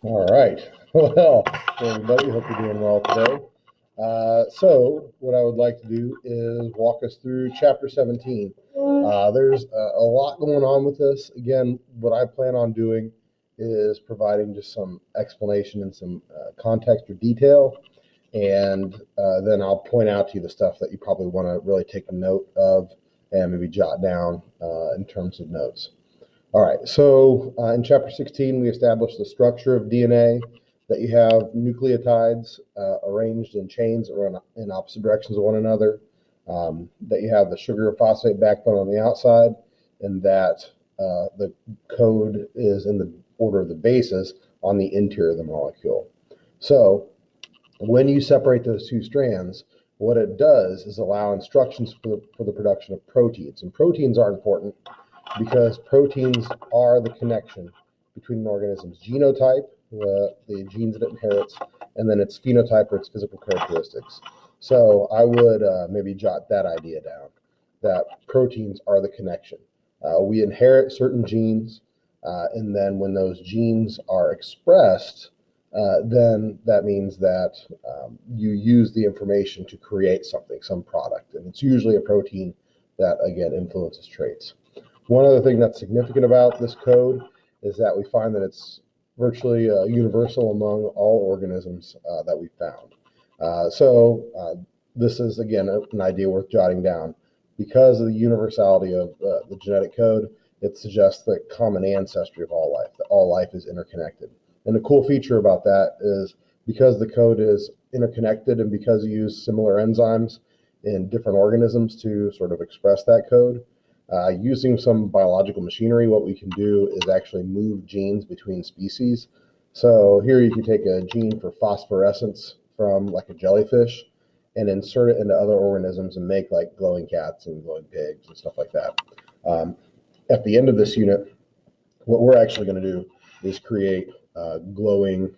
All right. Well, hey everybody, hope you're doing well today. So, what I would like to do is walk us through chapter 17. There's a lot going on with this. Again, what I plan on doing is providing just some explanation and some context or detail, and then I'll point out to you the stuff that you probably want to really take a note of and maybe jot down in terms of notes. All right, so in chapter 16, we established the structure of DNA, that you have nucleotides arranged in chains or in opposite directions of one another, that you have the sugar or phosphate backbone on the outside, and that the code is in the order of the bases on the interior of the molecule. So when you separate those two strands, what it does is allow instructions for the production of proteins. And proteins are important because proteins are the connection between an organism's genotype, the genes that it inherits, and then its phenotype or its physical characteristics. So I would maybe jot that idea down, that proteins are the connection. We inherit certain genes, and then when those genes are expressed, then that means that you use the information to create something, some product. And it's usually a protein that, again, influences traits. One other thing that's significant about this code is that we find that it's virtually universal among all organisms that we found. This is, again, an idea worth jotting down. Because of the universality of the genetic code, it suggests the common ancestry of all life, that all life is interconnected. And the cool feature about that is because the code is interconnected and because you use similar enzymes in different organisms to sort of express that code, using some biological machinery, what we can do is actually move genes between species. So here you can take a gene for phosphorescence from like a jellyfish and insert it into other organisms and make like glowing cats and glowing pigs and stuff like that. At the end of this unit, what we're actually going to do is create glowing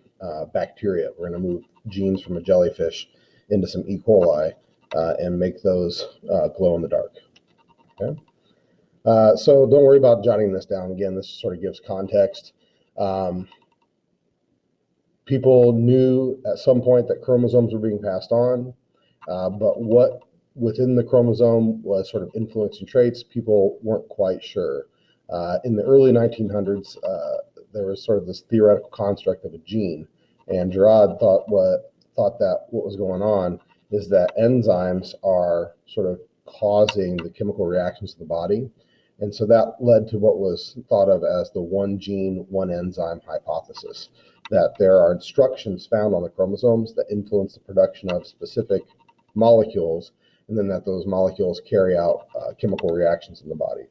bacteria. We're going to move genes from a jellyfish into some E. coli and make those glow in the dark. Okay? So don't worry about jotting this down. Again, this sort of gives context. People knew at some point that chromosomes were being passed on, but what within the chromosome was sort of influencing traits, people weren't quite sure. In the early 1900s, there was sort of this theoretical construct of a gene, and Girard thought that what was going on is that enzymes are sort of causing the chemical reactions of the body. And so that led to what was thought of as the one gene, one enzyme hypothesis, that there are instructions found on the chromosomes that influence the production of specific molecules, and then that those molecules carry out chemical reactions in the body.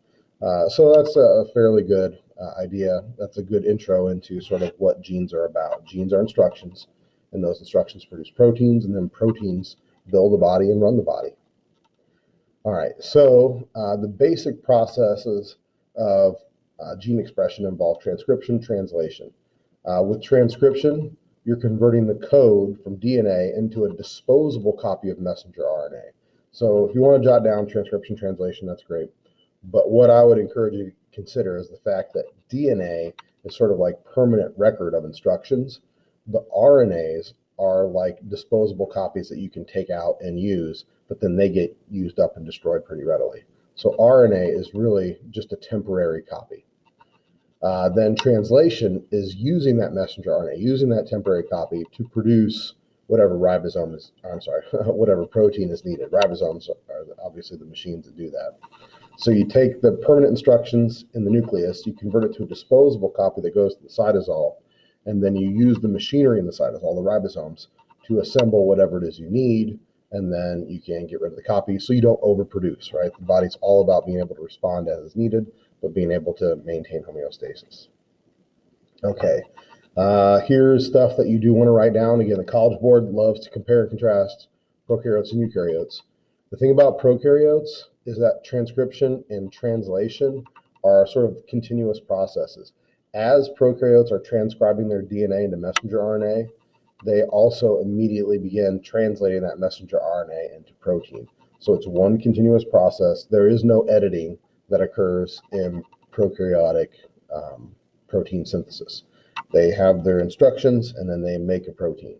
So that's a fairly good idea. That's a good intro into sort of what genes are about. Genes are instructions, and those instructions produce proteins, and then proteins build the body and run the body. All right, so the basic processes of gene expression involve transcription, translation. With transcription, you're converting the code from DNA into a disposable copy of messenger RNA. So if you want to jot down transcription, translation, that's great. But what I would encourage you to consider is the fact that DNA is sort of like permanent record of instructions, but RNAs are like disposable copies that you can take out and use, but then they get used up and destroyed pretty readily. So RNA is really just a temporary copy. Then translation is using that messenger RNA, using that temporary copy to produce whatever whatever protein is needed. Ribosomes are obviously the machines that do that. So you take the permanent instructions in the nucleus, you convert it to a disposable copy that goes to the cytosol, and then you use the machinery in the cytosol, the ribosomes, to assemble whatever it is you need, and then you can get rid of the copy so you don't overproduce, right? The body's all about being able to respond as is needed, but being able to maintain homeostasis. Okay, here's stuff that you do want to write down. Again, the College Board loves to compare and contrast prokaryotes and eukaryotes. The thing about prokaryotes is that transcription and translation are sort of continuous processes. As prokaryotes are transcribing their DNA into messenger RNA, they also immediately begin translating that messenger RNA into protein. So it's one continuous process. There is no editing that occurs in prokaryotic protein synthesis. They have their instructions, and then they make a protein.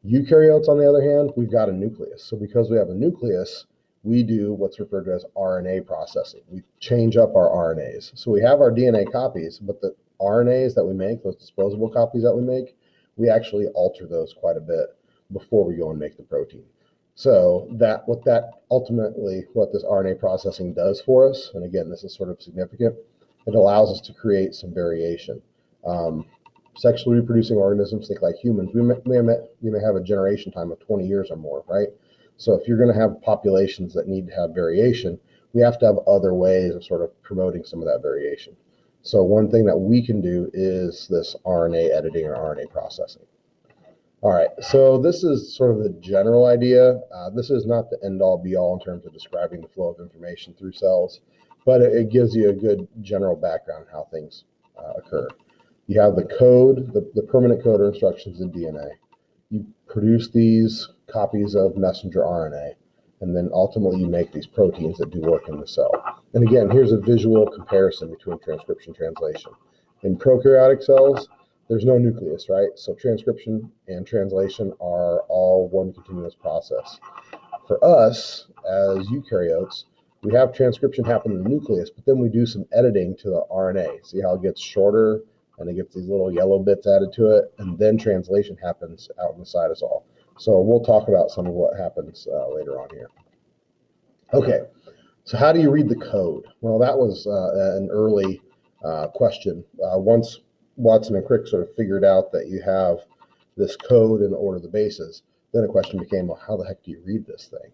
Eukaryotes, on the other hand, we've got a nucleus. So because we have a nucleus, we do what's referred to as RNA processing. We change up our RNAs. So we have our DNA copies, but the RNAs that we make, those disposable copies that we make, we actually alter those quite a bit before we go and make the protein. So what this RNA processing does for us, and again, this is sort of significant, it allows us to create some variation. Sexually reproducing organisms, think like humans, we may have a generation time of 20 years or more, right? So if you're going to have populations that need to have variation, we have to have other ways of sort of promoting some of that variation. So one thing that we can do is this RNA editing or RNA processing. All right, so this is sort of the general idea. This is not the end-all be-all in terms of describing the flow of information through cells, but it gives you a good general background how things occur. You have the code, the permanent code or instructions in DNA. You produce these copies of messenger RNA, and then ultimately you make these proteins that do work in the cell. And again, here's a visual comparison between transcription and translation. In prokaryotic cells, there's no nucleus, right? So transcription and translation are all one continuous process. For us, as eukaryotes, we have transcription happen in the nucleus, but then we do some editing to the RNA. See how it gets shorter, and it gets these little yellow bits added to it, and then translation happens out in the cytosol. So we'll talk about some of what happens later on here. Okay, so how do you read the code? Well, that was an early question. Once Watson and Crick sort of figured out that you have this code in the order of the bases, then the question became, well, how the heck do you read this thing?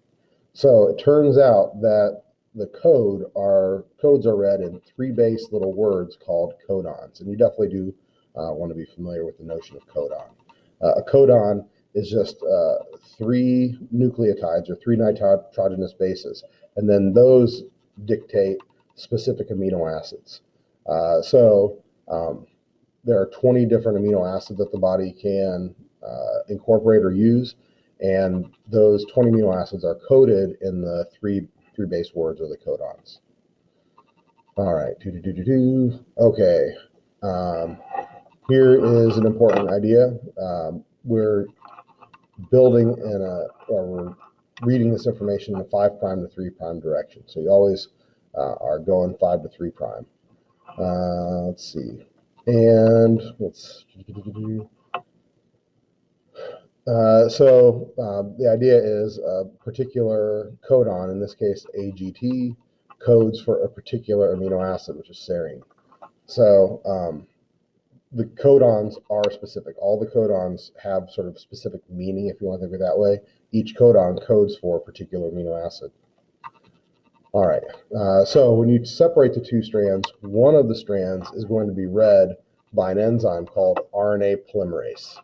So it turns out that the codes are read in 3 base little words called codons, and you definitely do want to be familiar with the notion of codon. A codon is just 3 nucleotides or 3 nitrogenous bases, and then those dictate specific amino acids. There are 20 different amino acids that the body can incorporate or use, and those 20 amino acids are coded in the 3 base words or the codons. All right, okay. Here is an important idea. We're building we're reading this information in a 5' to 3' direction. So you always are going 5 to 3'. Let's see. And the idea is a particular codon, in this case AGT, codes for a particular amino acid, which is serine. So the codons are specific. All the codons have sort of specific meaning, if you want to think of it that way. Each codon codes for a particular amino acid. All right, so when you separate the 2 strands, one of the strands is going to be read by an enzyme called RNA polymerase.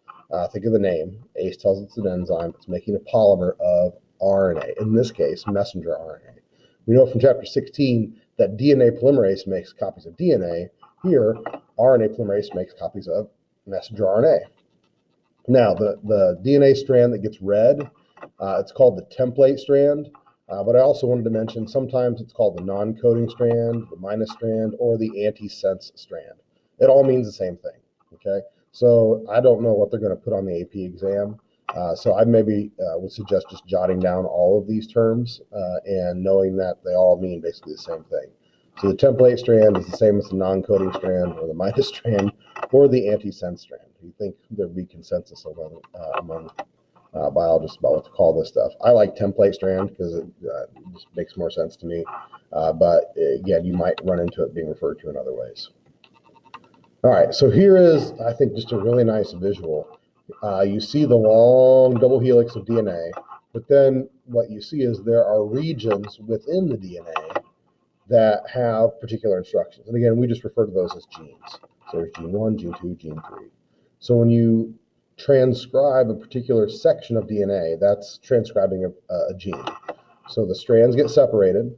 Think of the name. ACE tells it's an enzyme. It's making a polymer of RNA, in this case, messenger RNA. We know from chapter 16 that DNA polymerase makes copies of DNA. Here, RNA polymerase makes copies of messenger RNA. Now, the DNA strand that gets read, it's called the template strand. But I also wanted to mention sometimes it's called the non-coding strand, the minus strand, or the antisense strand. It all means the same thing, okay? So I don't know what they're going to put on the AP exam. So I maybe would suggest just jotting down all of these terms and knowing that they all mean basically the same thing. So the template strand is the same as the non-coding strand, or the minus strand, or the antisense strand. You think there'd be consensus among biologists about what to call this stuff. I like template strand because it just makes more sense to me. But again, you might run into it being referred to in other ways. All right, so here is, I think, just a really nice visual. You see the long double helix of DNA, but then what you see is there are regions within the DNA that have particular instructions. And again, we just refer to those as genes. So there's gene 1, gene 2, gene 3. So when you transcribe a particular section of DNA, that's transcribing a gene. So the strands get separated.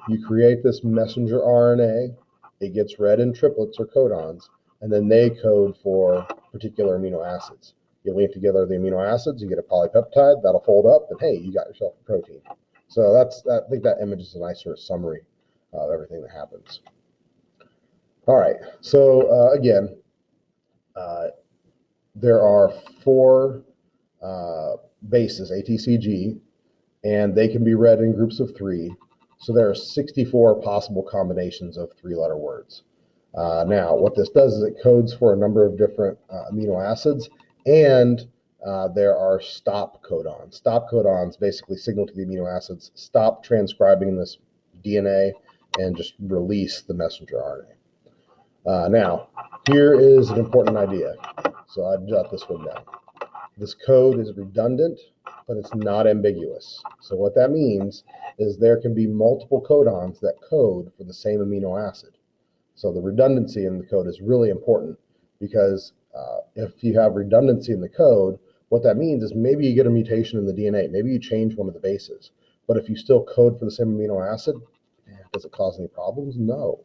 You create this messenger RNA. It gets read in triplets or codons, and then they code for particular amino acids. You link together the amino acids, you get a polypeptide, that'll fold up, and hey, you got yourself a protein. So I think that image is a nice sort of summary of everything that happens. All right, so again, there are 4 bases, ATCG, and they can be read in groups of 3. So there are 64 possible combinations of 3-letter words. Now, what this does is it codes for a number of different amino acids, and there are stop codons. Stop codons basically signal to the amino acids, stop transcribing this DNA and just release the messenger RNA. Now, here is an important idea. So I'd jot this one down. This code is redundant, but it's not ambiguous. So what that means is there can be multiple codons that code for the same amino acid. So the redundancy in the code is really important because if you have redundancy in the code, what that means is maybe you get a mutation in the DNA, maybe you change one of the bases, but if you still code for the same amino acid, does it cause any problems? No.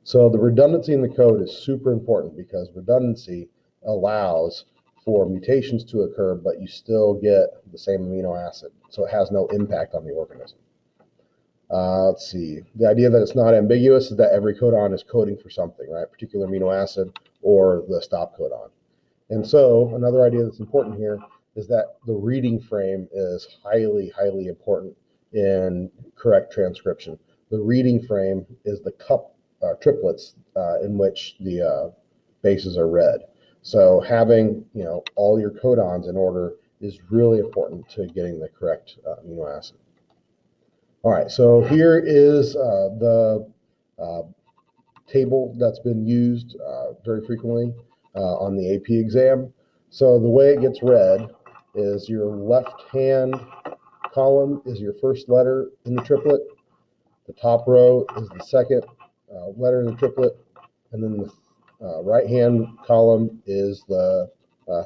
So the redundancy in the code is super important because redundancy allows for mutations to occur, but you still get the same amino acid, so it has no impact on the organism. Let's see. The idea that it's not ambiguous is that every codon is coding for something, right? Particular amino acid or the stop codon. And so another idea that's important here is that the reading frame is highly, highly important in correct transcription. The reading frame is the triplets in which the bases are read. So having all your codons in order is really important to getting the correct amino acid. All right, so here is the table that's been used very frequently on the AP exam. So the way it gets read is your left-hand column is your first letter in the triplet. The top row is the second letter in the triplet. And then the right-hand column is the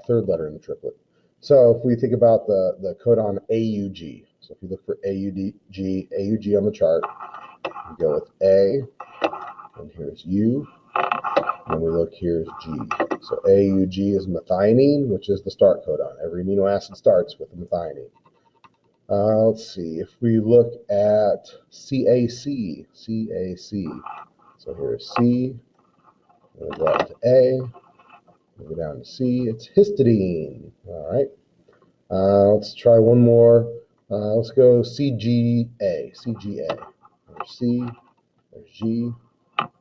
third letter in the triplet. So if we think about the codon AUG, so if you look for AUG on the chart, we go with A, and here's U, and we look, here's G. So AUG is methionine, which is the start codon. Every amino acid starts with a methionine. Let's see, if we look at CAC, so here's C, we'll go up to A, we'll go down to C, it's histidine. All right, let's try one more. Let's go CGA. There's C, there's G,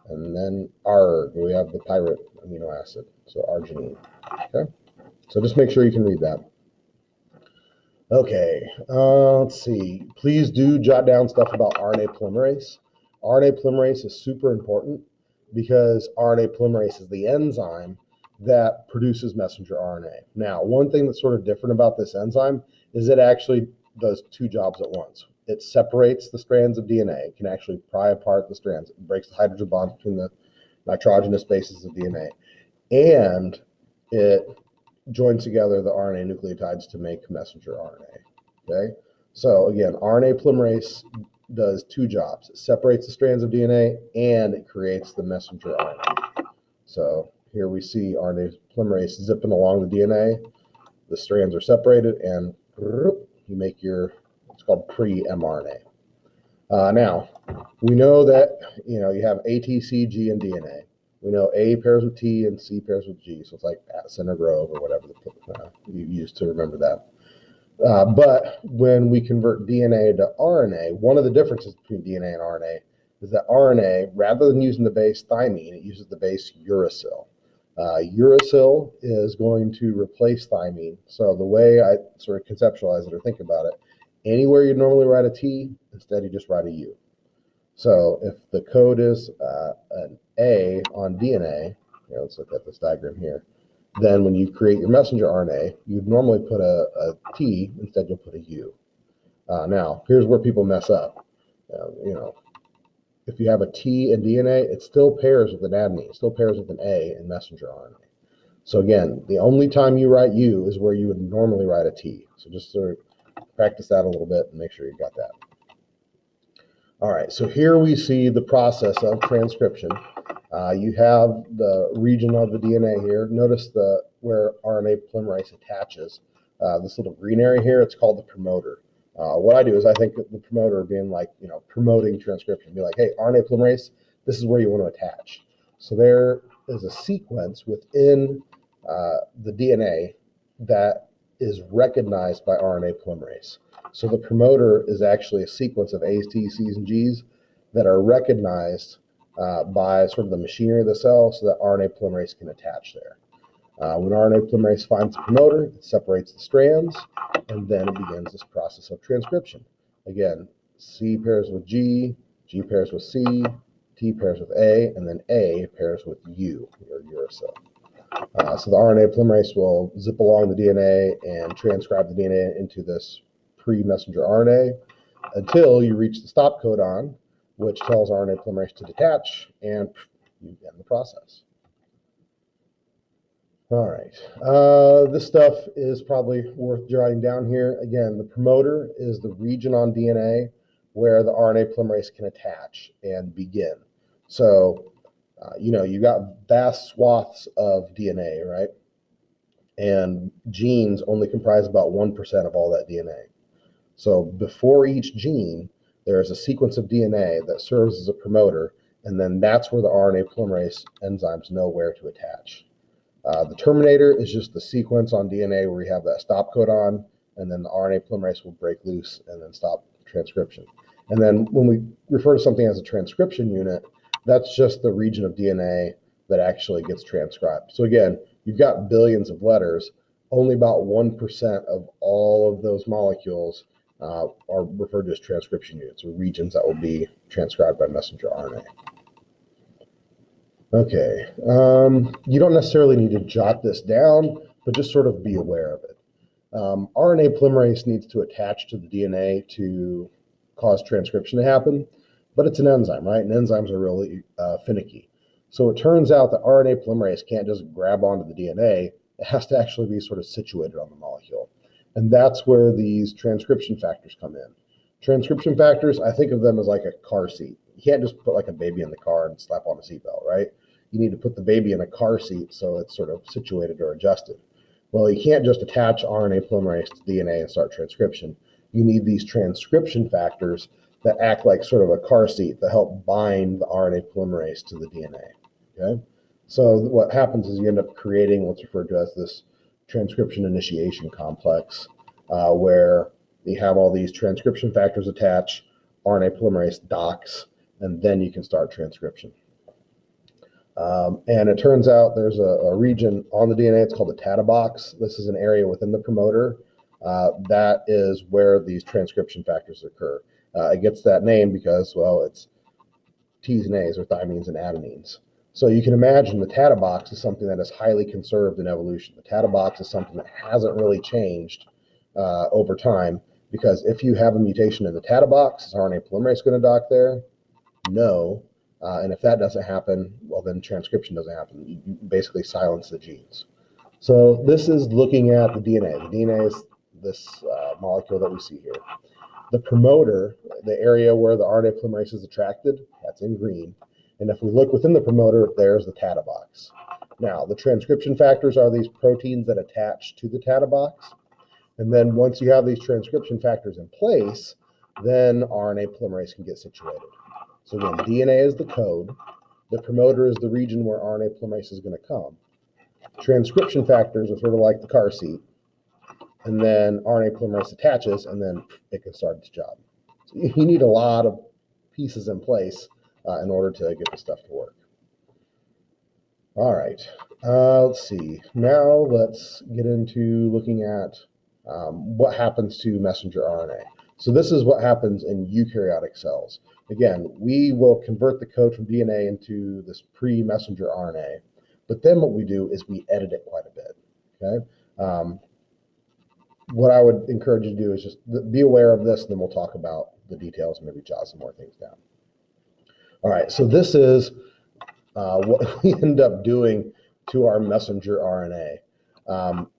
and then ARG. We have the pirate amino acid, so arginine. Okay, so just make sure you can read that. Okay, let's see. Please do jot down stuff about RNA polymerase. RNA polymerase is super important because RNA polymerase is the enzyme that produces messenger RNA. Now, one thing that's sort of different about this enzyme is it actually does 2 jobs at once. It separates the strands of DNA. It can actually pry apart the strands. It breaks the hydrogen bonds between the nitrogenous bases of DNA. And it joins together the RNA nucleotides to make messenger RNA. Okay? So again, RNA polymerase does 2 jobs. It separates the strands of DNA and it creates the messenger RNA. So here we see RNA polymerase zipping along the DNA. The strands are separated and you make your, it's called pre-mRNA. Now, we know that you have ATCG and DNA. We know A pairs with T and C pairs with G, so it's like Center Grove or whatever you use to remember that. But when we convert DNA to RNA, one of the differences between DNA and RNA is that RNA, rather than using the base thymine, it uses the base uracil. Uracil is going to replace thymine. So the way I sort of conceptualize it or think about it, anywhere you normally write a T, instead you just write a U. So if the code is an A on DNA, let's look at this diagram here, then when you create your messenger RNA, you'd normally put a T, instead you'll put a U. Now, here's where people mess up. If you have a T in DNA, it still pairs with an adenine, it still pairs with an A in messenger RNA. So again, the only time you write U is where you would normally write a T. So just sort of practice that a little bit and make sure you got that. All right, so here we see the process of transcription. You have the region of the DNA here. Notice where RNA polymerase attaches. This little green area here, it's called the promoter. What I do is I think of the promoter being like, promoting transcription. Be like, hey, RNA polymerase, this is where you want to attach. So there is a sequence within the DNA that is recognized by RNA polymerase. So the promoter is actually a sequence of A's, T's, C's, and G's that are recognized by sort of the machinery of the cell so that RNA polymerase can attach there. When RNA polymerase finds the promoter, it separates the strands, and then it begins this process of transcription. Again, C pairs with G, G pairs with C, T pairs with A, and then A pairs with U, or uracil. So the RNA polymerase will zip along the DNA and transcribe the DNA into this pre-messenger RNA until you reach the stop codon, which tells RNA polymerase to detach, and you end the process. All right, this stuff is probably worth jotting down here. Again, the promoter is the region on DNA where the RNA polymerase can attach and begin. So, you got vast swaths of DNA, right? And genes only comprise about 1% of all that DNA. So before each gene, there is a sequence of DNA that serves as a promoter, and then that's where the RNA polymerase enzymes know where to attach. The terminator is just the sequence on DNA where we have that stop codon, and then the RNA polymerase will break loose and then stop transcription. And then when we refer to something as a transcription unit, that's just the region of DNA that actually gets transcribed. So again, you've got billions of letters, only about 1% of all of those molecules are referred to as transcription units, or regions that will be transcribed by messenger RNA. Okay, you don't necessarily need to jot this down, but just sort of be aware of it. RNA polymerase needs to attach to the DNA to cause transcription to happen, but it's an enzyme, right? And enzymes are really finicky. So it turns out that RNA polymerase can't just grab onto the DNA. It has to actually be sort of situated on the molecule. And that's where these transcription factors come in. Transcription factors, I think of them as like a car seat. You can't just put like a baby in the car and slap on a seatbelt, right? You need to put the baby in a car seat so it's sort of situated or adjusted. Well, you can't just attach RNA polymerase to DNA and start transcription. You need these transcription factors that act like sort of a car seat that help bind the RNA polymerase to the DNA, okay? So what happens is you end up creating what's referred to as this transcription initiation complex, where you have all these transcription factors attached, RNA polymerase docks, and then you can start transcription. And it turns out there's a region on the DNA, it's called the TATA box. This is an area within the promoter. That is where these transcription factors occur. It gets that name because, well, it's T's and A's, or thymines and adenines. So you can imagine the TATA box is something that is highly conserved in evolution. The TATA box is something that hasn't really changed over time, because if you have a mutation in the TATA box, is RNA polymerase going to dock there? No. And if that doesn't happen, well, then transcription doesn't happen. You basically silence the genes. So this is looking at the DNA. The DNA is this molecule that we see here. The promoter, the area where the RNA polymerase is attracted, that's in green. And if we look within the promoter, there's the TATA box. Now, the transcription factors are these proteins that attach to the TATA box. And then once you have these transcription factors in place, then RNA polymerase can get situated. So again, DNA is the code. The promoter is the region where RNA polymerase is going to come. Transcription factors are sort of like the car seat. And then RNA polymerase attaches, and then it can start its job. So you need a lot of pieces in place in order to get this stuff to work. All right, let's see. Now let's get into looking at what happens to messenger RNA. So this is what happens in eukaryotic cells. Again, we will convert the code from DNA into this pre-messenger RNA, but then what we do is we edit it quite a bit, okay? What I would encourage you to do is just be aware of this, and then we'll talk about the details and maybe jot some more things down. All right, so this is what we end up doing to our messenger RNA.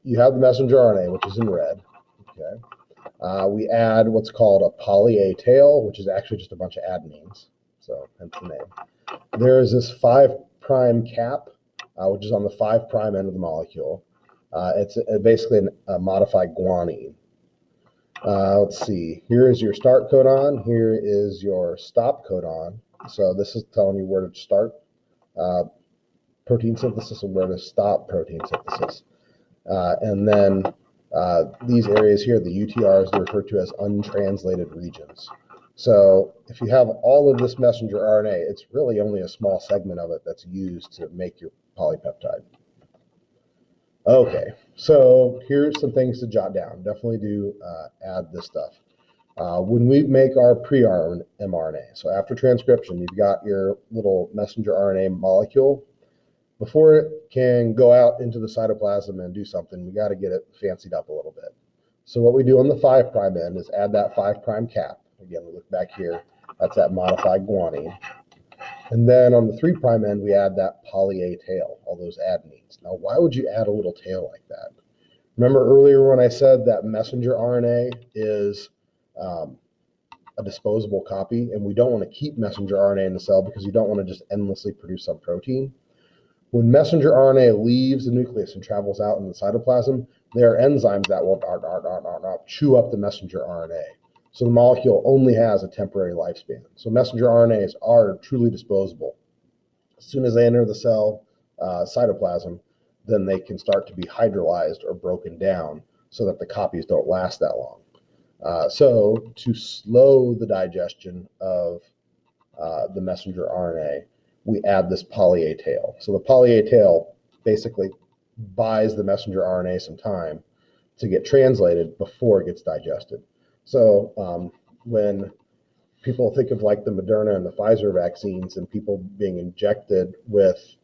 You have the messenger RNA, which is in red, okay? We add what's called a poly A tail, which is actually just a bunch of adenines, so hence the name. There is this 5' cap, which is on the 5' end of the molecule. It's basically a modified guanine. Let's see, here is your start codon, here is your stop codon. So this is telling you where to start protein synthesis and where to stop protein synthesis. And then these areas here, the UTRs, are referred to as untranslated regions. So if you have all of this messenger RNA, it's really only a small segment of it that's used to make your polypeptide. Okay, so here's some things to jot down. Definitely do add this stuff. When we make our pre-mRNA, so after transcription, you've got your little messenger RNA molecule. Before it can go out into the cytoplasm and do something, we got to get it fancied up a little bit. So what we do on the 5' end is add that 5' cap. Again, we look back here, that's that modified guanine. And then on the 3' end, we add that poly-A tail, all those adenines. Now, why would you add a little tail like that? Remember earlier when I said that messenger RNA is a disposable copy, and we don't want to keep messenger RNA in the cell because you don't want to just endlessly produce some protein? When messenger RNA leaves the nucleus and travels out in the cytoplasm, there are enzymes that will chew up the messenger RNA. So the molecule only has a temporary lifespan. So messenger RNAs are truly disposable. As soon as they enter the cell cytoplasm, then they can start to be hydrolyzed or broken down so that the copies don't last that long. So to slow the digestion of the messenger RNA, we add this poly-A tail. So the poly-A tail basically buys the messenger RNA some time to get translated before it gets digested. So when people think of like the Moderna and the Pfizer vaccines and people being injected with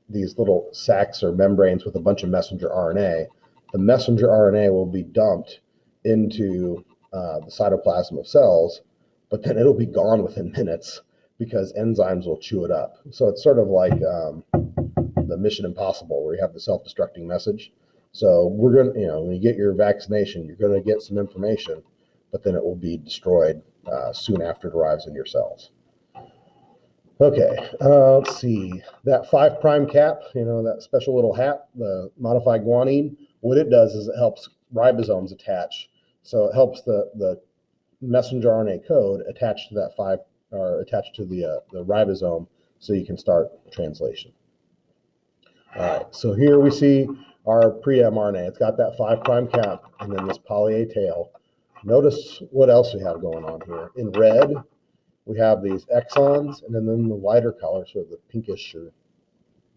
these little sacs or membranes with a bunch of messenger RNA, the messenger RNA will be dumped into the cytoplasm of cells, but then it'll be gone within minutes because enzymes will chew it up. So it's sort of like the Mission Impossible where you have the self-destructing message. So we're going to, when you get your vaccination, you're going to get some information, but then it will be destroyed soon after it arrives in your cells. Okay, let's see. That 5' cap, that special little hat, the modified guanine, what it does is it helps ribosomes attach. So it helps the messenger RNA code attach to that attached to the ribosome so you can start translation. All right, so here we see our pre-mRNA. It's got that 5' cap and then this poly-A tail. Notice what else we have going on here. In red, we have these exons, and then the lighter color, sort of the pinkish or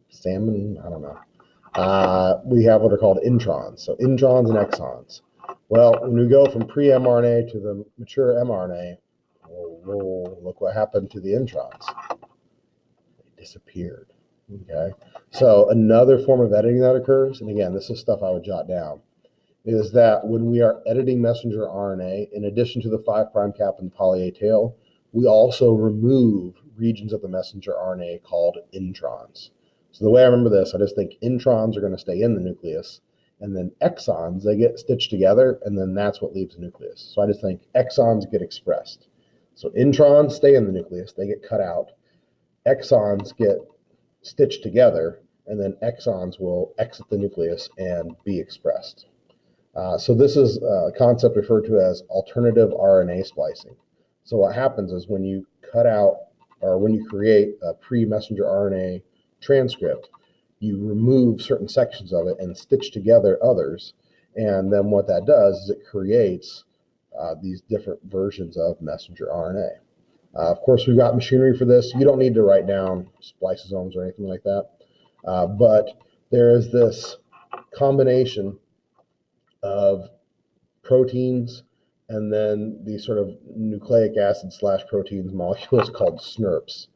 salmon, I don't know. We have what are called introns, so introns and exons. Well, when we go from pre-mRNA to the mature mRNA, look what happened to the introns. They disappeared. Okay, so another form of editing that occurs, and again, this is stuff I would jot down, is that when we are editing messenger RNA, in addition to the 5' cap and poly-A tail, we also remove regions of the messenger RNA called introns. So the way I remember this, I just think introns are going to stay in the nucleus, and then exons, they get stitched together, and then that's what leaves the nucleus. So I just think exons get expressed. So introns stay in the nucleus, they get cut out. Exons get stitched together, and then exons will exit the nucleus and be expressed. So this is a concept referred to as alternative RNA splicing. So what happens is when you cut out or when you create a pre-messenger RNA transcript, you remove certain sections of it and stitch together others. And then what that does is it creates these different versions of messenger RNA. Of course, we've got machinery for this. You don't need to write down spliceosomes or anything like that. But there is this combination of proteins and then these sort of nucleic acid / proteins molecules called SNRPs.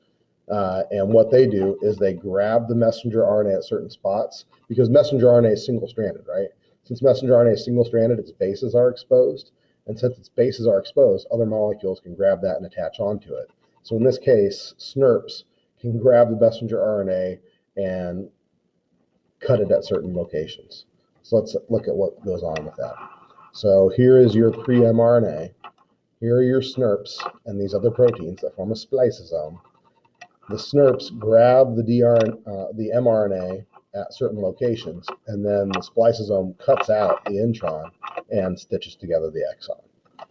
And what they do is they grab the messenger RNA at certain spots because messenger RNA is single-stranded, right? Since messenger RNA is single-stranded, its bases are exposed. And since its bases are exposed, other molecules can grab that and attach onto it. So in this case, SNRPs can grab the messenger RNA and cut it at certain locations. So let's look at what goes on with that. So here is your pre-mRNA. Here are your SNRPs and these other proteins that form a spliceosome. The SNRPs grab the mRNA at certain locations, and then the spliceosome cuts out the intron and stitches together the exon.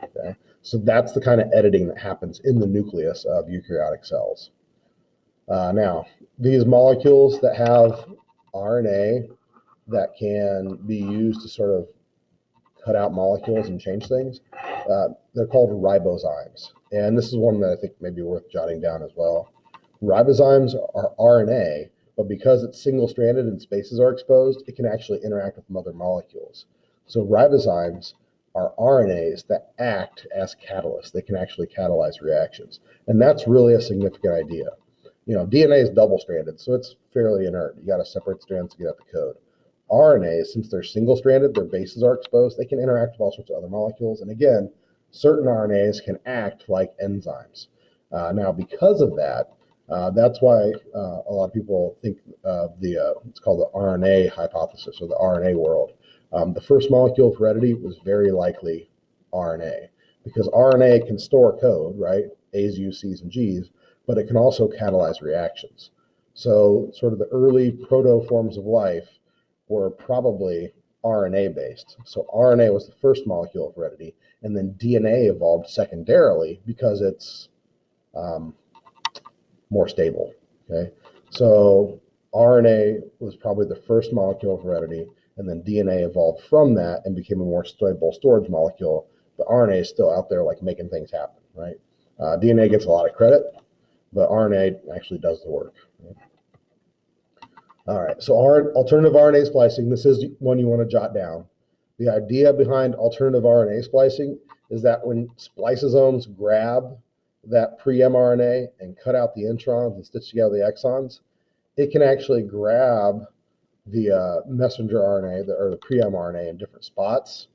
Okay, so that's the kind of editing that happens in the nucleus of eukaryotic cells. Now, these molecules that have RNA that can be used to sort of cut out molecules and change things, they're called ribozymes. And this is one that I think may be worth jotting down as well. Ribozymes are RNA, but because it's single-stranded and spaces are exposed, it can actually interact with other molecules. So ribozymes are RNAs that act as catalysts. They can actually catalyze reactions. And that's really a significant idea. You know, DNA is double-stranded, so it's fairly inert. You got to separate strands to get out the code. RNAs, since they're single-stranded, their bases are exposed, they can interact with all sorts of other molecules. And again, certain RNAs can act like enzymes. Now, because of that, that's why a lot of people think of it's called the RNA hypothesis, or the RNA world. The first molecule of heredity was very likely RNA, because RNA can store code, right? A's, U's, C's, and G's, but it can also catalyze reactions. So sort of the early proto-forms of life were probably RNA-based. So RNA was the first molecule of heredity, and then DNA evolved secondarily because it's more stable, okay? So RNA was probably the first molecule of heredity, and then DNA evolved from that and became a more stable storage molecule. But RNA is still out there like making things happen, right? DNA gets a lot of credit, but RNA actually does the work. Right? All right, so alternative RNA splicing, this is one you want to jot down. The idea behind alternative RNA splicing is that when spliceosomes grab that pre-mRNA and cut out the introns and stitch together the exons, it can actually grab the messenger RNA or the pre-mRNA in different spots,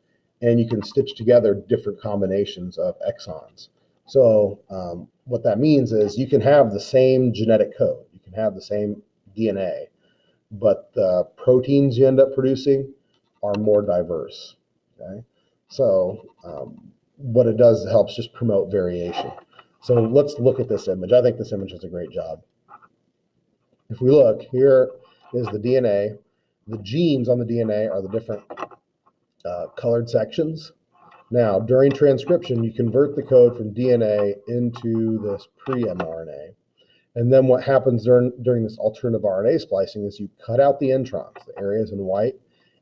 and you can stitch together different combinations of exons. So what that means is you can have the same genetic code, you can have the same DNA, but the proteins you end up producing are more diverse, okay? So what it does is helps just promote variation. So let's look at this image. I think this image does a great job. If we look, here is the DNA. The genes on the DNA are the different colored sections. Now, during transcription, you convert the code from DNA into this pre-mRNA. And then what happens during this alternative RNA splicing is you cut out the introns, the areas in white,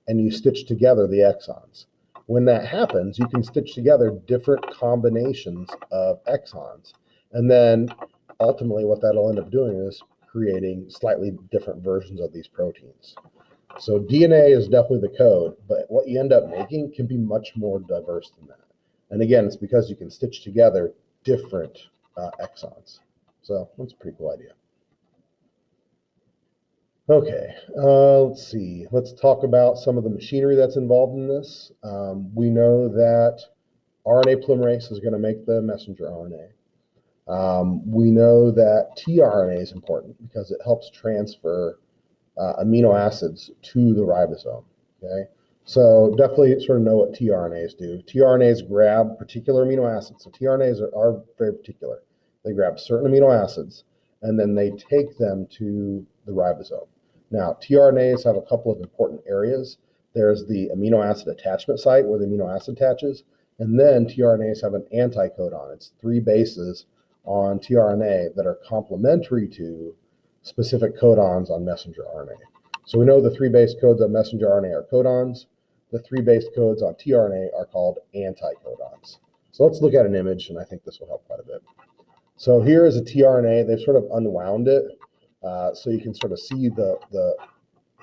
and you stitch together the exons. When that happens, you can stitch together different combinations of exons. And then ultimately what that'll end up doing is creating slightly different versions of these proteins. So DNA is definitely the code, but what you end up making can be much more diverse than that. And again, it's because you can stitch together different exons. So that's a pretty cool idea. Okay, let's see. Let's talk about some of the machinery that's involved in this. We know that RNA polymerase is going to make the messenger RNA. We know that tRNA is important because it helps transfer amino acids to the ribosome, okay? So definitely sort of know what tRNAs do. tRNAs grab particular amino acids. So tRNAs are very particular. They grab certain amino acids, and then they take them to the ribosome. Now, tRNAs have a couple of important areas. There's the amino acid attachment site where the amino acid attaches, and then tRNAs have an anticodon. It's 3 bases on tRNA that are complementary to specific codons on messenger RNA. So we know the 3 base codes on messenger RNA are codons. The 3 base codes on tRNA are called anticodons. So let's look at an image, and I think this will help quite a bit. So here is a tRNA. They've sort of unwound it so you can sort of see the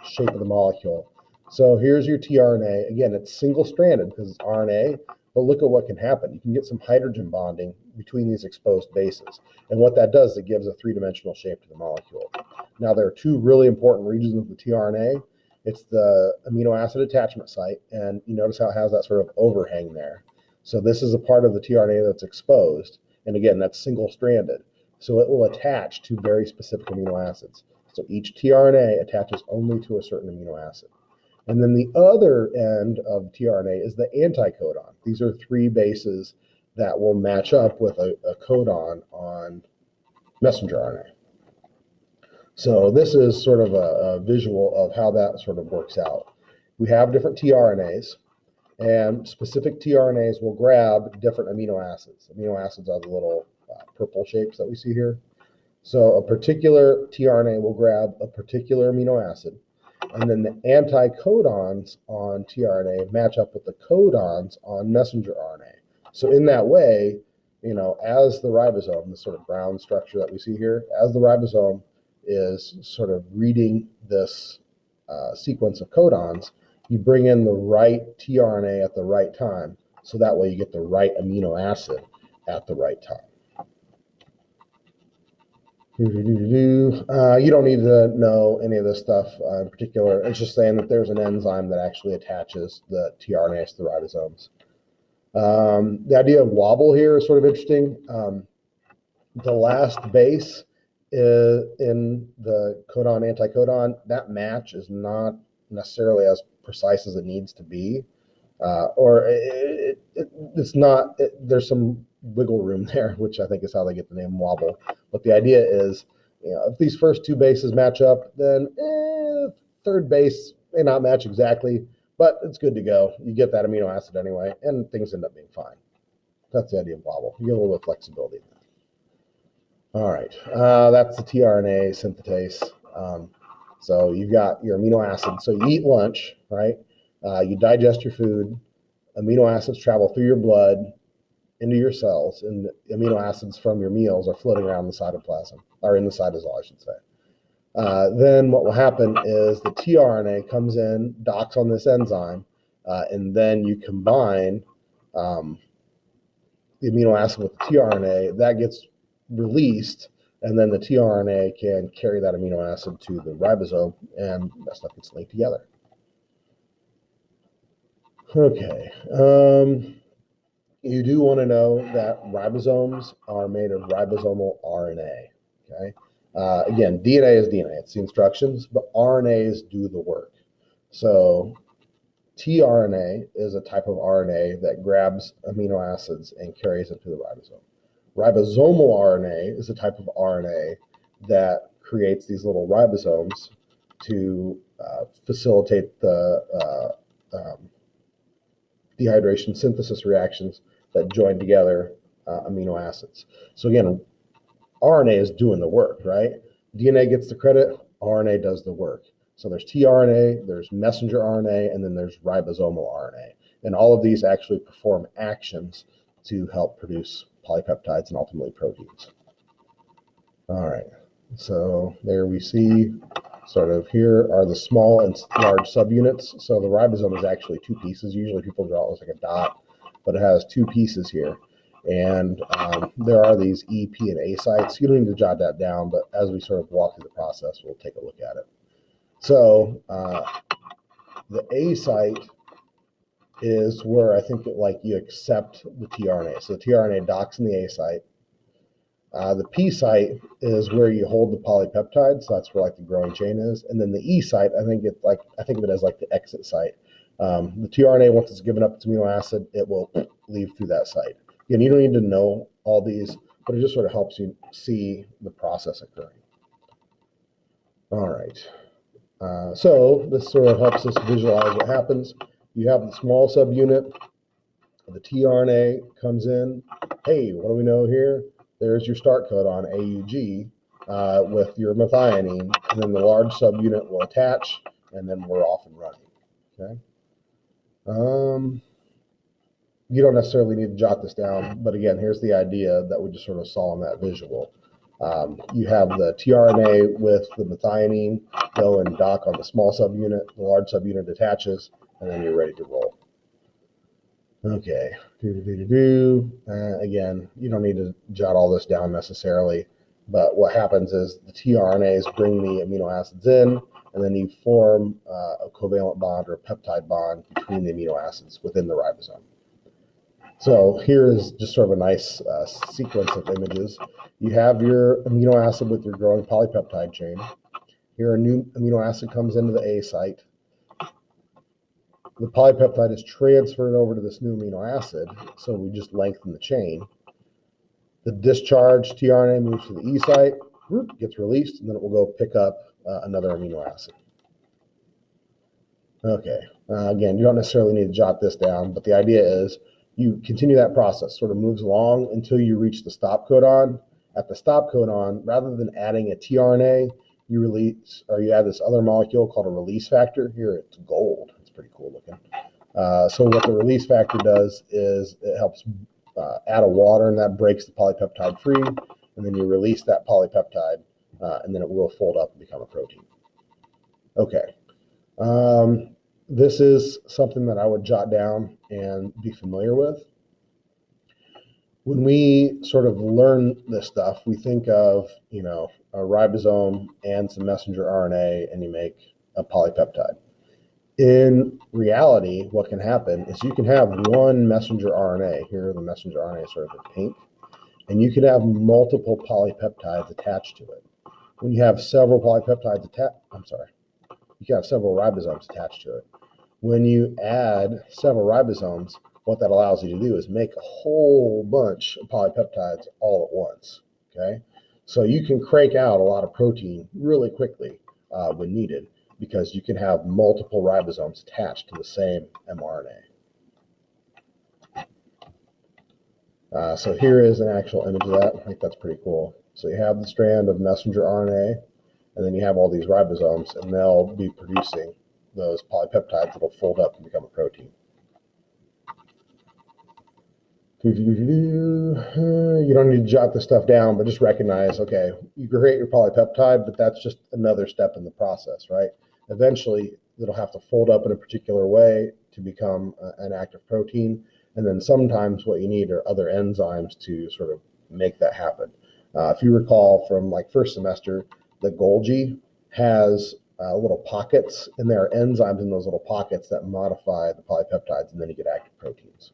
shape of the molecule. So here's your tRNA. Again, it's single-stranded because it's RNA, but look at what can happen. You can get some hydrogen bonding between these exposed bases. And what that does, it gives a 3-dimensional shape to the molecule. Now, there are 2 really important regions of the tRNA. It's the amino acid attachment site, and you notice how it has that sort of overhang there. So this is a part of the tRNA that's exposed. And again, that's single-stranded. So it will attach to very specific amino acids. So each tRNA attaches only to a certain amino acid. And then the other end of tRNA is the anticodon. These are 3 bases that will match up with a codon on messenger RNA. So this is sort of a visual of how that sort of works out. We have different tRNAs, and specific tRNAs will grab different amino acids. Amino acids are the little purple shapes that we see here. So a particular tRNA will grab a particular amino acid, and then the anticodons on tRNA match up with the codons on messenger RNA. So in that way, as the ribosome, the sort of brown structure that we see here, as the ribosome is sort of reading this sequence of codons, you bring in the right tRNA at the right time. So that way you get the right amino acid at the right time. You don't need to know any of this stuff in particular. It's just saying that there's an enzyme that actually attaches the tRNAs to the ribosomes. The idea of wobble here is sort of interesting. The last base is in the codon anticodon, that match is not necessarily as precise as it needs to be, it's not. There's some wiggle room there, which I think is how they get the name wobble. But the idea is, if these first two bases match up, then third base may not match exactly, but it's good to go. You get that amino acid anyway, and things end up being fine. That's the idea of wobble. You get a little bit of flexibility. All right, that's the tRNA synthetase. So you've got your amino acid. So you eat lunch, right? You digest your food. Amino acids travel through your blood into your cells, and the amino acids from your meals are floating around the cytoplasm, or in the cytosol, I should say. Then what will happen is the tRNA comes in, docks on this enzyme, and then you combine the amino acid with the tRNA. That gets released, and then the tRNA can carry that amino acid to the ribosome, and that stuff gets linked together. Okay. You do want to know that ribosomes are made of ribosomal RNA. Okay. Again, DNA is DNA. It's the instructions, but RNAs do the work. So tRNA is a type of RNA that grabs amino acids and carries it to the ribosome. Ribosomal RNA is a type of RNA that creates these little ribosomes to facilitate the dehydration synthesis reactions that join together amino acids. So again, RNA is doing the work, right? DNA gets the credit, RNA does the work. So there's tRNA, there's messenger RNA, and then there's ribosomal RNA. And all of these actually perform actions to help produce polypeptides and ultimately proteins. All right, so there we see sort of here are the small and large subunits. So the ribosome is actually two pieces. Usually people draw it as like a dot, but it has two pieces here. And there are these E, P, and A sites. You don't need to jot that down, but as we sort of walk through the process, we'll take a look at it. So the A site is where I think you accept the tRNA. So the tRNA docks in the A site. The P site is where you hold the polypeptide, so that's where the growing chain is. And then the E site, I think of it as the exit site. The tRNA, once it's given up its amino acid, it will leave through that site. Again, you don't need to know all these, but it just sort of helps you see the process occurring. All right. So this sort of helps us visualize what happens. You have the small subunit. The tRNA comes in. Hey, what do we know here? There's your start codon, AUG, with your methionine, and then the large subunit will attach, and then we're off and running. Okay. You don't necessarily need to jot this down, but again, here's the idea that we just sort of saw in that visual. You have the tRNA with the methionine go and dock on the small subunit, the large subunit attaches, and then you're ready to roll. Okay, again, you don't need to jot all this down necessarily, but what happens is the tRNAs bring the amino acids in, and then you form a covalent bond or a peptide bond between the amino acids within the ribosome. So here is just sort of a nice sequence of images. You have your amino acid with your growing polypeptide chain. Here a new amino acid comes into the A site. The polypeptide is transferred over to this new amino acid, so we just lengthen the chain. The discharged tRNA moves to the E site, gets released, and then it will go pick up another amino acid. Okay, again, you don't necessarily need to jot this down, but the idea is you continue that process, sort of moves along until you reach the stop codon, at the stop codon, rather than adding a tRNA, you release, or you add this other molecule called a release factor. Here it's gold. It's pretty cool looking. So what the release factor does is it helps add a water, and that breaks the polypeptide free, and then you release that polypeptide, and then it will fold up and become a protein. Okay. This is something that I would jot down and be familiar with. When we sort of learn this stuff, we think of, a ribosome and some messenger RNA, and you make a polypeptide. In reality, what can happen is you can have one messenger RNA. Here, the messenger RNA is sort of in pink, and you can have multiple polypeptides attached to it. When you have several polypeptides you can have several ribosomes attached to it. When you add several ribosomes, what that allows you to do is make a whole bunch of polypeptides all at once, okay? So you can crank out a lot of protein really quickly when needed, because you can have multiple ribosomes attached to the same mRNA. So here is an actual image of that. I think that's pretty cool. So you have the strand of messenger RNA, and then you have all these ribosomes, and they'll be producing those polypeptides that will fold up and become a protein. You don't need to jot this stuff down, but just recognize, okay, you create your polypeptide, but that's just another step in the process, right? Eventually, it'll have to fold up in a particular way to become an active protein. And then sometimes what you need are other enzymes to sort of make that happen. If you recall from like first semester, the Golgi has little pockets, and there are enzymes in those little pockets that modify the polypeptides, and then you get active proteins.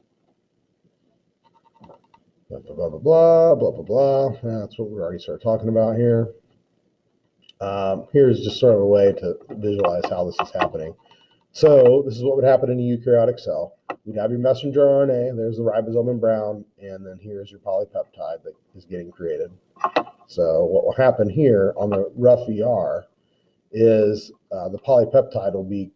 Blah, blah, blah, blah, blah, blah, blah. That's what we already started talking about here. Here's just sort of a way to visualize how this is happening. So this is what would happen in a eukaryotic cell. You'd have your messenger RNA, there's the ribosome in brown, and then here's your polypeptide that is getting created. So what will happen here on the rough ER is the polypeptide will be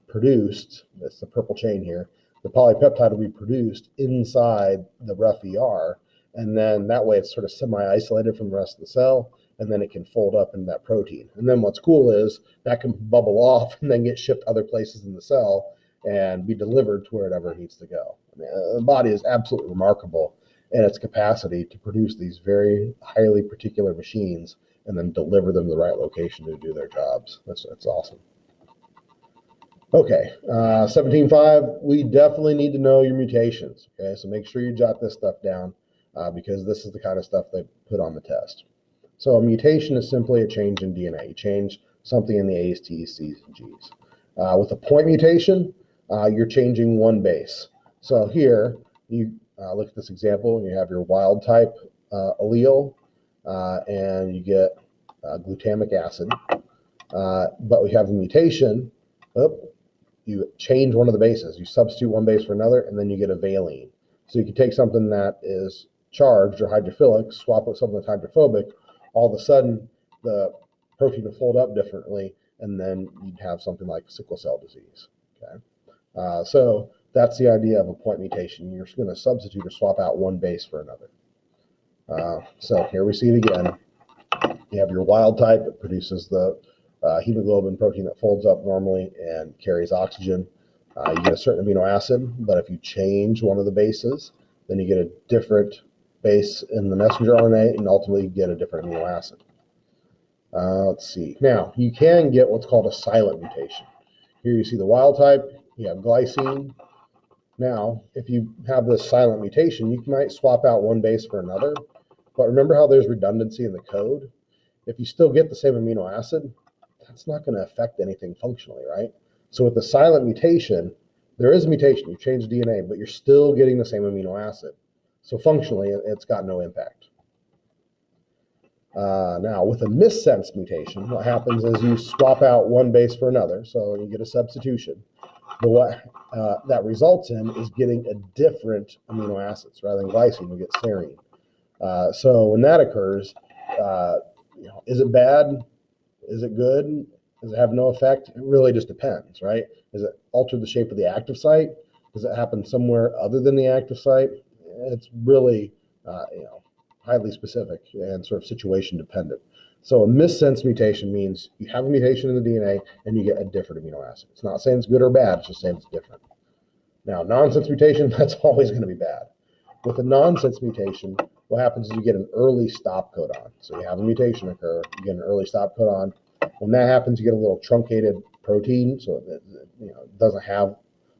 produced, that's the purple chain here, the polypeptide will be produced inside the rough ER, and then that way it's sort of semi-isolated from the rest of the cell, and then it can fold up into that protein. And then what's cool is that can bubble off and then get shipped other places in the cell and be delivered to wherever it needs to go. I mean, the body is absolutely remarkable in its capacity to produce these very highly particular machines and then deliver them to the right location to do their jobs. That's awesome. Okay, 17.5, we definitely need to know your mutations. Okay, so make sure you jot this stuff down because this is the kind of stuff they put on the test. So a mutation is simply a change in DNA. You change something in the A's, T's, C's, and G's. With a point mutation, you're changing one base. So here, you look at this example, you have your wild type allele, and you get glutamic acid. But we have a mutation. You change one of the bases. You substitute one base for another, and then you get a valine. So you can take something that is charged or hydrophilic, swap with something that's hydrophobic, all of a sudden the protein will fold up differently, and then you'd have something like sickle cell disease. Okay, so that's the idea of a point mutation. You're going to substitute or swap out one base for another. So here we see it again. You have your wild type that produces the hemoglobin protein that folds up normally and carries oxygen. You get a certain amino acid, but if you change one of the bases, then you get a different base in the messenger RNA and ultimately get a different amino acid. Let's see. Now, you can get what's called a silent mutation. Here you see the wild type, you have glycine. Now, if you have this silent mutation, you might swap out one base for another, but remember how there's redundancy in the code? If you still get the same amino acid, that's not going to affect anything functionally, right? So with the silent mutation, there is a mutation. You change DNA, but you're still getting the same amino acid. So functionally, it's got no impact. Now, with a missense mutation, what happens is you swap out one base for another, so you get a substitution. But what that results in is getting a different amino acids. Rather than glycine, you get serine. So when that occurs, is it bad? Is it good? Does it have no effect? It really just depends, right? Does it alter the shape of the active site? Does it happen somewhere other than the active site? It's really, highly specific and sort of situation dependent. So a missense mutation means you have a mutation in the DNA and you get a different amino acid. It's not saying it's good or bad, it's just saying it's different. Now, nonsense mutation, that's always going to be bad. With a nonsense mutation, what happens is you get an early stop codon. So you have a mutation occur, you get an early stop codon. When that happens, you get a little truncated protein, so it doesn't have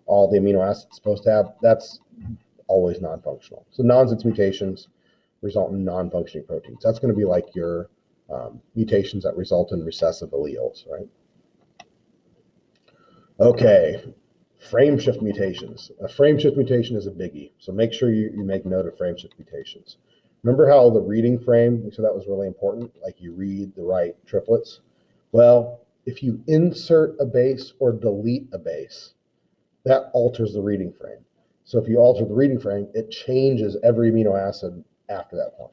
all the amino acids it's supposed to have. That's always non-functional. So nonsense mutations result in non-functioning proteins. That's going to be like your mutations that result in recessive alleles, right? Okay, frame shift mutations. A frame shift mutation is a biggie, so make sure you make note of frame shift mutations. Remember how the reading frame, so that was really important, like you read the right triplets? Well, if you insert a base or delete a base, that alters the reading frame. So if you alter the reading frame, it changes every amino acid after that point.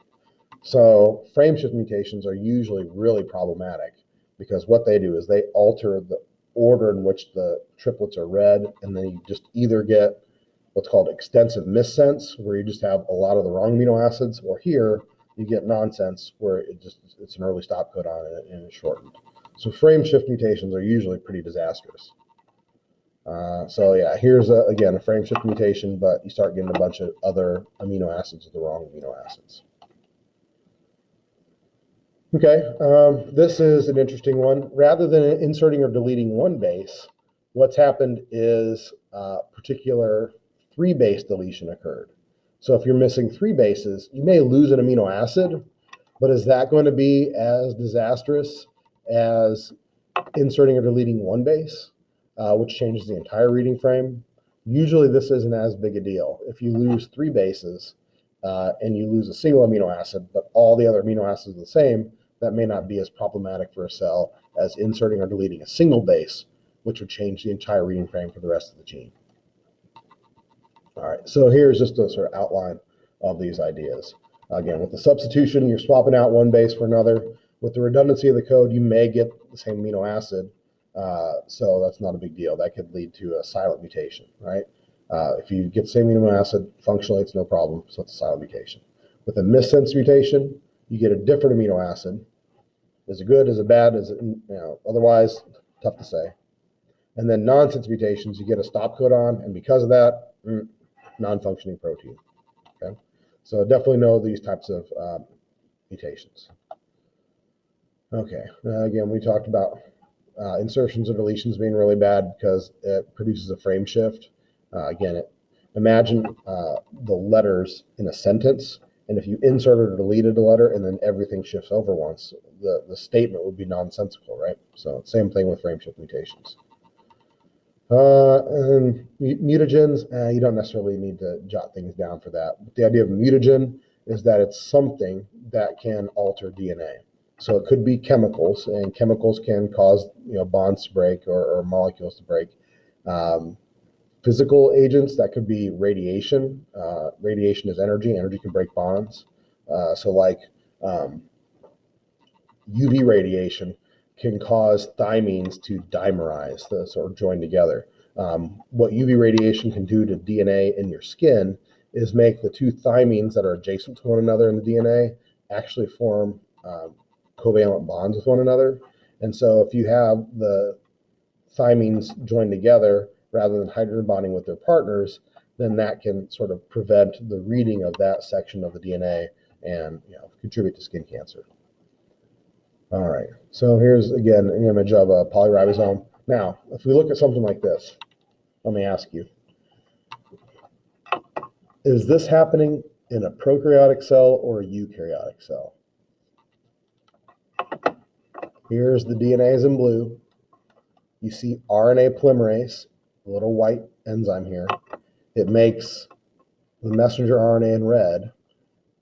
So frame shift mutations are usually really problematic because what they do is they alter the order in which the triplets are read, and then you just either get what's called extensive missense, where you just have a lot of the wrong amino acids, or here you get nonsense, where it's an early stop codon and it's shortened. So frame shift mutations are usually pretty disastrous. So yeah, here's again a frame shift mutation, but you start getting a bunch of other amino acids with the wrong amino acids. Okay, this is an interesting one. Rather than inserting or deleting one base, what's happened is a particular 3-base deletion occurred. So if you're missing 3 bases, you may lose an amino acid, but is that going to be as disastrous as inserting or deleting 1 base, which changes the entire reading frame? Usually this isn't as big a deal. If you lose 3 bases and you lose a single amino acid, but all the other amino acids are the same, that may not be as problematic for a cell as inserting or deleting a single base, which would change the entire reading frame for the rest of the gene. All right, so here's just a sort of outline of these ideas. Again, with the substitution, you're swapping out 1 base for another. With the redundancy of the code, you may get the same amino acid, so that's not a big deal. That could lead to a silent mutation, right? If you get the same amino acid, functionally it's no problem, so it's a silent mutation. With a missense mutation, you get a different amino acid. Is it good? Is it bad? Is it, otherwise, tough to say. And then nonsense mutations, you get a stop codon, and because of that, non-functioning protein. Okay, so definitely know these types of mutations. Okay, again, we talked about insertions or deletions being really bad because it produces a frame shift. Imagine the letters in a sentence, and if you inserted or deleted a letter and then everything shifts over once, the statement would be nonsensical, right? So same thing with frame shift mutations. And mutagens, you don't necessarily need to jot things down for that. But the idea of a mutagen is that it's something that can alter DNA. So it could be chemicals, and chemicals can cause bonds to break or molecules to break. Physical agents, that could be radiation. Radiation is energy. Energy can break bonds. So like UV radiation can cause thymines to dimerize, or join together. What UV radiation can do to DNA in your skin is make the 2 thymines that are adjacent to one another in the DNA actually form covalent bonds with one another. And so if you have the thymines joined together rather than hydrogen bonding with their partners, then that can sort of prevent the reading of that section of the DNA and contribute to skin cancer. All right, so here's again an image of a polyribosome. Now, if we look at something like this, let me ask you, is this happening in a prokaryotic cell or a eukaryotic cell? Here's the DNA is in blue. You see RNA polymerase, a little white enzyme here. It makes the messenger RNA in red,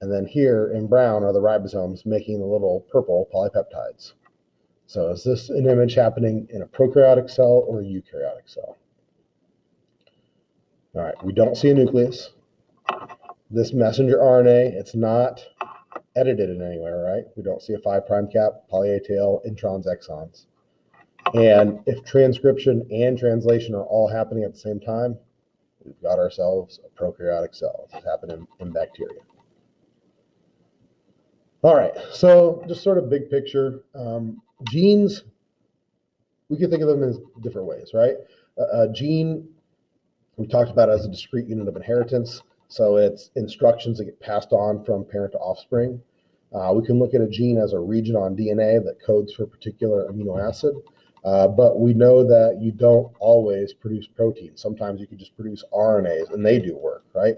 and then here in brown are the ribosomes making the little purple polypeptides. So is this an image happening in a prokaryotic cell or a eukaryotic cell? All right, we don't see a nucleus. This messenger RNA, it's not edited in anywhere, right? We don't see a 5' cap, poly-A tail, introns, exons. And if transcription and translation are all happening at the same time, we've got ourselves a prokaryotic cell. It's happening in bacteria. All right, so just sort of big picture, genes, we can think of them as different ways, right? A gene, we talked about it as a discrete unit of inheritance. So it's instructions that get passed on from parent to offspring. We can look at a gene as a region on DNA that codes for a particular amino acid. But we know that you don't always produce proteins. Sometimes you can just produce RNAs and they do work, right?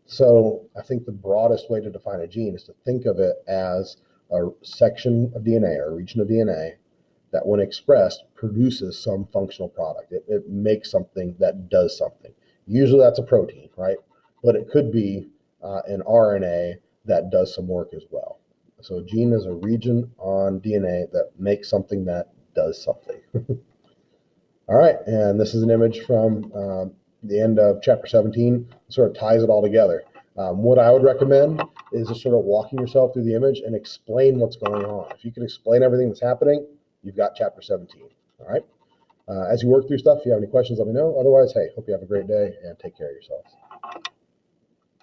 So I think the broadest way to define a gene is to think of it as a section of DNA or a region of DNA that, when expressed, produces some functional product. It makes something that does something. Usually that's a protein, right? But it could be an RNA that does some work as well. So a gene is a region on DNA that makes something that does something. All right, and this is an image from the end of chapter 17, sort of ties it all together. What I would recommend is just sort of walking yourself through the image and explain what's going on. If you can explain everything that's happening, you've got chapter 17. All right. As you work through stuff, if you have any questions, let me know. Otherwise, hey, hope you have a great day and take care of yourselves.